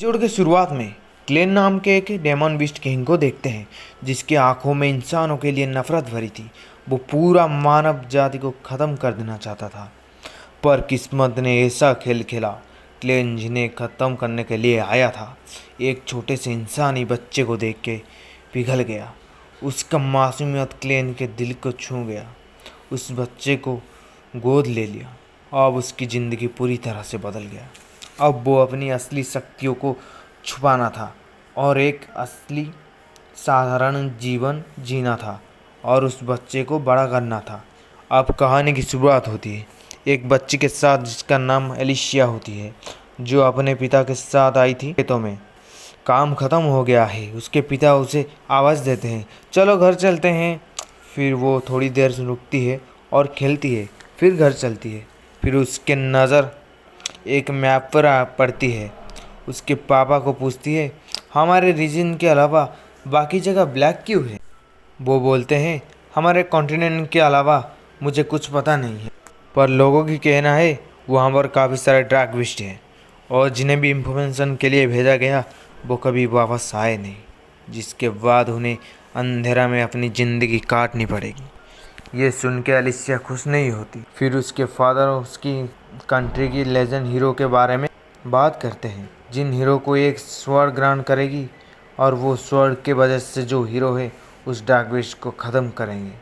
Episode के शुरुआत में क्लेन नाम के एक डेमन बीस्ट किंग को देखते हैं जिसकी आंखों में इंसानों के लिए नफरत भरी थी। वो पूरा मानव जाति को ख़त्म कर देना चाहता था, पर किस्मत ने ऐसा खेल खेला। क्लेन जिन्हें ख़त्म करने के लिए आया था, एक छोटे से इंसानी बच्चे को देख के पिघल गया। उसका मासूमियत क्लेन के दिल को छू गया। उस बच्चे को गोद ले लिया। अब उसकी ज़िंदगी पूरी तरह से बदल गया। अब वो अपनी असली शक्तियों को छुपाना था और एक असली साधारण जीवन जीना था और उस बच्चे को बड़ा करना था। अब कहानी की शुरुआत होती है एक बच्ची के साथ जिसका नाम एलिशिया होती है, जो अपने पिता के साथ आई थी खेतों में। काम ख़त्म हो गया है। उसके पिता उसे आवाज़ देते हैं, चलो घर चलते हैं। फिर वो थोड़ी देर से रुकती है और खेलती है, फिर घर चलती है। फिर उसके नज़र एक मैप पर पड़ती है। उसके पापा को पूछती है, हमारे रीजन के अलावा बाकी जगह ब्लैक क्यों है? वो बोलते हैं, हमारे कॉन्टिनेंट के अलावा मुझे कुछ पता नहीं है, पर लोगों की कहना है वहाँ पर काफ़ी सारे डार्क बीस्ट हैं और जिन्हें भी इंफॉर्मेशन के लिए भेजा गया वो कभी वापस आए नहीं, जिसके बाद उन्हें अंधेरा में अपनी ज़िंदगी काटनी पड़ेगी। ये सुन के एलिसिया खुश नहीं होती। फिर उसके फादर उसकी कंट्री की लेजेंड हीरो के बारे में बात करते हैं, जिन हीरो को एक स्वॉर्ड ग्रांट करेगी और वो स्वॉर्ड के वजह से जो हीरो है उस डार्क बीस्ट को ख़त्म करेंगे।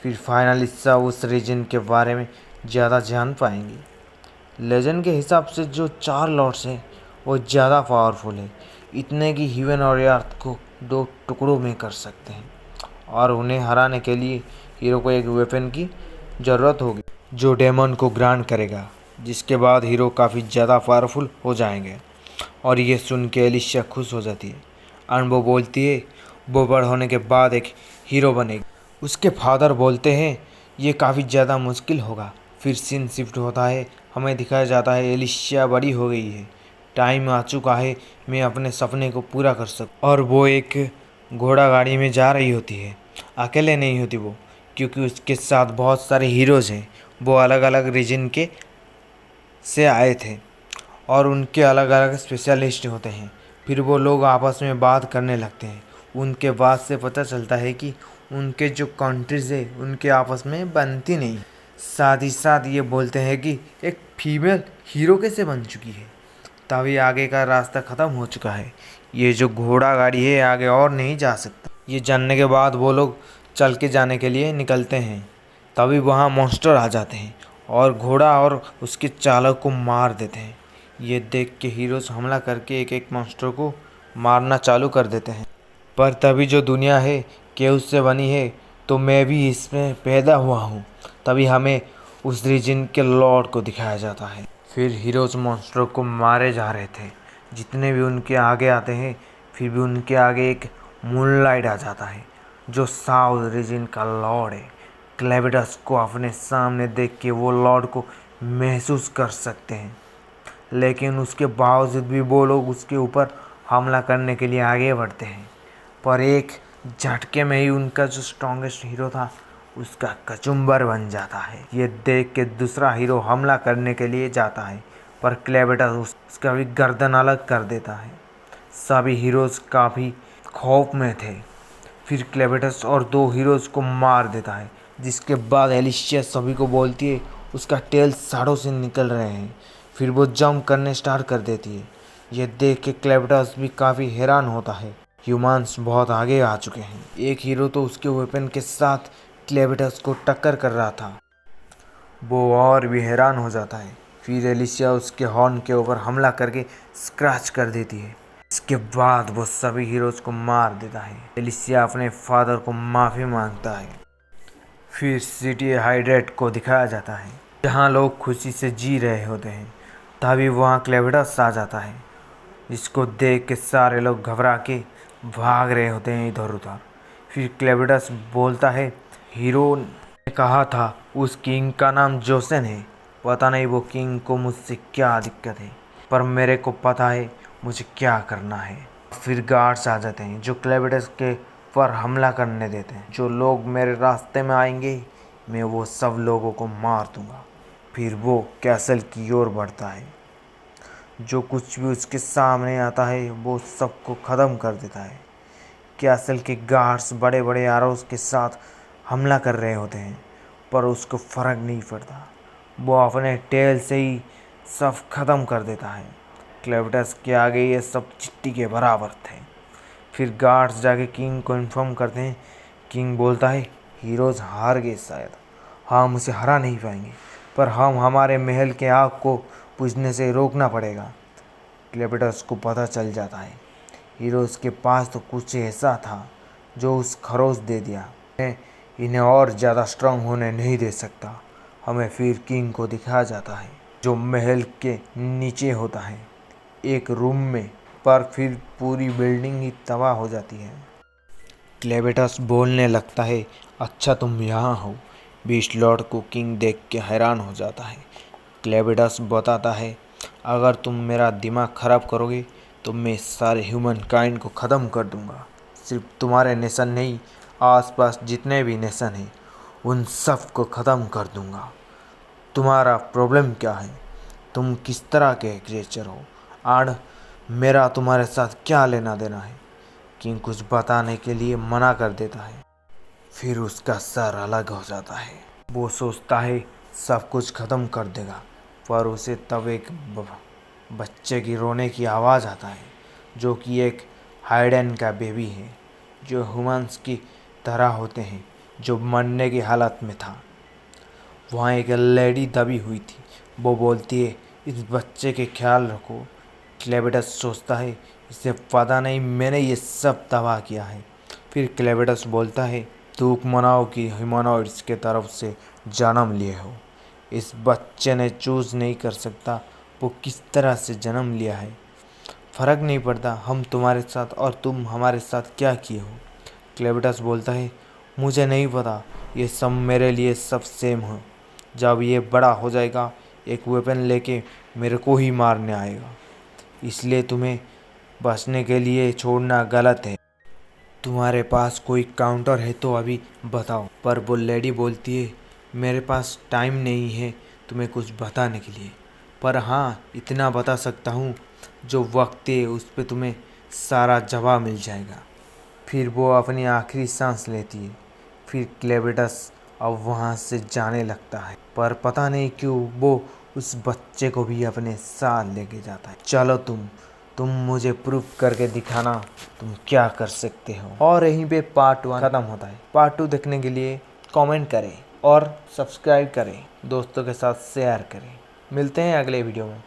फिर फाइनली सब उस रीजन के बारे में ज़्यादा जान पाएंगे। लेजेंड के हिसाब से जो 4 लॉर्ड्स हैं वो ज़्यादा पावरफुल है, इतने कि ह्यूमन और अर्थ को 2 टुकड़ों में कर सकते हैं और उन्हें हराने के लिए हीरो को एक वेपन की ज़रूरत होगी जो डेमन को ग्रांट करेगा, जिसके बाद हीरो काफ़ी ज़्यादा पावरफुल हो जाएंगे। और ये सुन के एलिशिया खुश हो जाती है और वो बोलती है वो बड़ होने के बाद एक हीरो बनेगी। उसके फादर बोलते हैं ये काफ़ी ज़्यादा मुश्किल होगा। फिर सीन शिफ्ट होता है, हमें दिखाया जाता है एलिशिया बड़ी हो गई है, टाइम आ चुका है मैं अपने सपने को पूरा कर सकूं। और वो एक घोड़ा गाड़ी में जा रही होती है। अकेले नहीं होती वो, क्योंकि उसके साथ बहुत सारे हीरोज़ हैं। वो अलग अलग रीजन के से आए थे और उनके अलग अलग स्पेशलिस्ट होते हैं। फिर वो लोग आपस में बात करने लगते हैं। उनके बाद से पता चलता है कि उनके जो कंट्रीज़ है उनके आपस में बनती नहीं। साथ ही साथ ये बोलते हैं कि एक फीमेल हीरो कैसे बन चुकी है। तभी आगे का रास्ता ख़त्म हो चुका है। ये जो घोड़ा गाड़ी है आगे और नहीं जा सकता। ये जानने के बाद वो लोग चल के जाने के लिए निकलते हैं। तभी वहाँ मॉन्स्टर आ जाते हैं और घोड़ा और उसके चालक को मार देते हैं। ये देख के हीरोज़ हमला करके एक एक मॉन्स्टर को मारना चालू कर देते हैं। पर तभी जो दुनिया है केओस से बनी है, तो मैं भी इसमें पैदा हुआ हूँ। तभी हमें उस रीजन के लॉर्ड को दिखाया जाता है। फिर हीरोज़ मॉन्स्टर को मारे जा रहे थे। जितने भी उनके आगे आते हैं, फिर भी उनके आगे एक मूनलाइट आ जाता है जो साउथ रीजन का लॉर्ड है। क्लेविडस को अपने सामने देख के वो लॉर्ड को महसूस कर सकते हैं, लेकिन उसके बावजूद भी वो लोग उसके ऊपर हमला करने के लिए आगे बढ़ते हैं। पर एक झटके में ही उनका जो स्ट्रॉन्गेस्ट हीरो था उसका कचुम्बर बन जाता है। ये देख के दूसरा हीरो हमला करने के लिए जाता है, पर क्लेविडस उसका भी गर्दन अलग कर देता है। सभी हीरोज़ काफ़ी खौफ में थे। फिर क्लेविडस और 2 हीरोज़ को मार देता है, जिसके बाद एलिशिया सभी को बोलती है उसका टेल साड़ों से निकल रहे हैं। फिर वो जंप करने स्टार्ट कर देती है। ये देख के क्लेविडस भी काफ़ी हैरान होता है। ह्यूमंस बहुत आगे आ चुके हैं। एक हीरो तो उसके वेपन के साथ क्लेविडस को टक्कर कर रहा था। वो और भी हैरान हो जाता है। फिर एलिशिया उसके हॉर्न के ऊपर हमला करके स्क्रैच कर देती है। इसके बाद वो सभी हीरोज़ को मार देता है। एलिशिया अपने फादर को माफ़ी मांगता है। फिर सिटी हाइड्रेट को दिखाया जाता है, जहाँ लोग खुशी से जी रहे होते हैं। तभी वहाँ क्लेविडस आ जाता है, जिसको देख के सारे लोग घबरा के भाग रहे होते हैं इधर उधर। फिर क्लेविडस बोलता है, हीरो ने कहा था उस किंग का नाम जोसेन है। पता नहीं वो किंग को मुझसे क्या दिक्कत है, पर मेरे को पता है मुझे क्या करना है। फिर गार्ड्स आ जाते हैं जो क्लेविडस के पर हमला करने देते हैं। जो लोग मेरे रास्ते में आएंगे मैं वो सब लोगों को मार दूंगा। फिर वो कैसल की ओर बढ़ता है। जो कुछ भी उसके सामने आता है वो सबको ख़त्म कर देता है। कैसल के गार्ड्स बड़े बड़े एरोस के साथ हमला कर रहे होते हैं, पर उसको फ़र्क नहीं पड़ता। वो अपने टेल से ही सब ख़त्म कर देता है। क्लेविटस के आगे ये सब चिट्टी के बराबर थे। फिर गार्ड्स जाके किंग को इन्फॉर्म करते हैं। किंग बोलता है, हीरोज़ हार गए शायद, हम उसे हरा नहीं पाएंगे, पर हम हमारे महल के आग को बुझने से रोकना पड़ेगा। क्लेविटस को पता चल जाता है हीरोज़ के पास तो कुछ ऐसा था जो उस खरोच दे दिया, इन्हें और ज़्यादा स्ट्रांग होने नहीं दे सकता। हमें फिर किंग को दिखाया जाता है जो महल के नीचे होता है एक रूम में, पर फिर पूरी बिल्डिंग ही तबाह हो जाती है। क्लेविटस बोलने लगता है, अच्छा तुम यहाँ हो। बीस्ट लॉर्ड को किंग देख के हैरान हो जाता है। क्लेविटस बताता है, अगर तुम मेरा दिमाग ख़राब करोगे तो मैं सारे ह्यूमन काइंड को ख़त्म कर दूंगा। सिर्फ तुम्हारे नेशन नहीं, आसपास जितने भी नेशन हैं उन सब को ख़त्म कर दूंगा। तुम्हारा प्रॉब्लम क्या है? तुम किस तरह के क्रिएचर हो? आड़ मेरा तुम्हारे साथ क्या लेना देना है? किंग कुछ बताने के लिए मना कर देता है। फिर उसका सर अलग हो जाता है। वो सोचता है सब कुछ ख़त्म कर देगा, पर उसे तब एक बच्चे की रोने की आवाज़ आता है, जो कि एक हाइडन का बेबी है, जो ह्यूमंस की तरह होते हैं, जो मरने की हालत में था। वहाँ एक लेडी दबी हुई थी। वो बोलती है, इस बच्चे के ख्याल रखो। क्लेविटस सोचता है, इसे पता नहीं मैंने ये सब तबाह किया है। फिर क्लेविटस बोलता है, दुख मनाओ कि ह्यूमनॉइड्स के तरफ से जन्म लिए हो। इस बच्चे ने चूज़ नहीं कर सकता वो किस तरह से जन्म लिया है। फ़र्क नहीं पड़ता हम तुम्हारे साथ और तुम हमारे साथ क्या किए हो। क्लेविटस बोलता है, मुझे नहीं पता, ये सब मेरे लिए सब सेम हो। जब ये बड़ा हो जाएगा एक वेपन लेके मेरे को ही मारने आएगा, इसलिए तुम्हें बचने के लिए छोड़ना गलत है। तुम्हारे पास कोई काउंटर है तो अभी बताओ। पर वो लेडी बोलती है, मेरे पास टाइम नहीं है तुम्हें कुछ बताने के लिए, पर हाँ इतना बता सकता हूँ, जो वक्त है उस पर तुम्हें सारा जवाब मिल जाएगा। फिर वो अपनी आखिरी सांस लेती है। फिर क्लेविटस अब वहाँ से जाने लगता है, पर पता नहीं क्यों वो उस बच्चे को भी अपने साथ लेके जाता है। चलो तुम मुझे प्रूफ करके दिखाना तुम क्या कर सकते हो। और यहीं पे पार्ट 1 ख़त्म होता है। पार्ट 2 देखने के लिए कमेंट करें और सब्सक्राइब करें, दोस्तों के साथ शेयर करें। मिलते हैं अगले वीडियो में।